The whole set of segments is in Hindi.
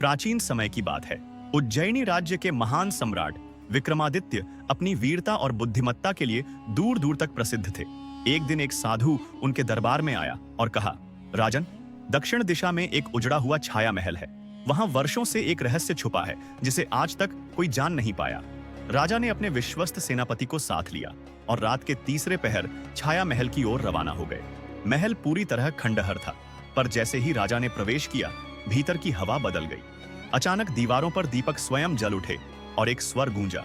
प्राचीन समय की बात है। उज्जैनी राज्य के महान सम्राट विक्रमादित्य अपनी वीरता और बुद्धिमत्ता के लिए दूर दूर तक प्रसिद्ध थे। एक दिन एक साधु उनके दरबार में आया और कहा, राजन, दक्षिण दिशा में एक उजड़ा हुआ छाया महल है। वहां वर्षों से एक रहस्य छुपा है जिसे आज तक कोई जान नहीं पाया। राजा ने अपने विश्वस्त सेनापति को साथ लिया और रात के तीसरे पहर छाया महल की ओर रवाना हो गए। महल पूरी तरह खंडहर था, पर जैसे ही राजा ने प्रवेश किया, भीतर की हवा बदल गई। अचानक दीवारों पर दीपक स्वयं जल उठे और एक स्वर गूंजा,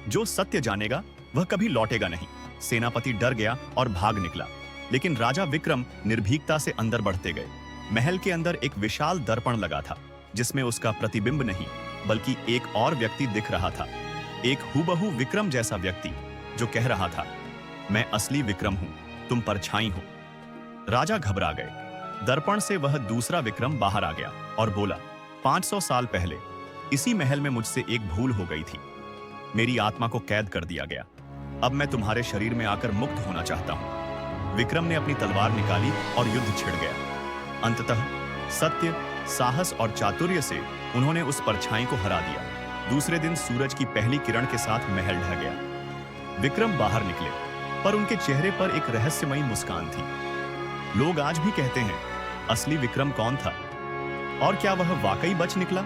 जो सत्य जानेगा वह कभी लौटेगा नहीं। सेनापति डर गया और भाग निकला, लेकिन राजा विक्रम निर्भीकता से अंदर बढ़ते गए। महल के अंदर एक विशाल दर्पण लगा था, जिसमें उसका प्रतिबिंब नहीं बल्कि एक और व्यक्ति दिख रहा था। एक हूबहू विक्रम जैसा व्यक्ति, जो कह रहा था, मैं असली विक्रम हूं, तुम परछाई हो। राजा घबरा गए। दर्पण से वह दूसरा विक्रम बाहर आ गया और बोला, 500 साल पहले इसी महल में मुझसे एक भूल हो गई थी। मेरी आत्मा को कैद कर दिया गया। अब मैं तुम्हारे शरीर में आकर मुक्त होना चाहता हूं। विक्रम ने अपनी तलवार निकाली और युद्ध छिड़ गया। अंततः सत्य, साहस और चातुर्य से उन्होंने उस परछाई को हरा दिया। दूसरे दिन सूरज की पहली किरण के साथ महल ढह गया। विक्रम बाहर निकले, पर उनके चेहरे पर एक रहस्यमयी मुस्कान थी। लोग आज भी कहते हैं, असली विक्रम कौन था और क्या वह वाकई बच निकला?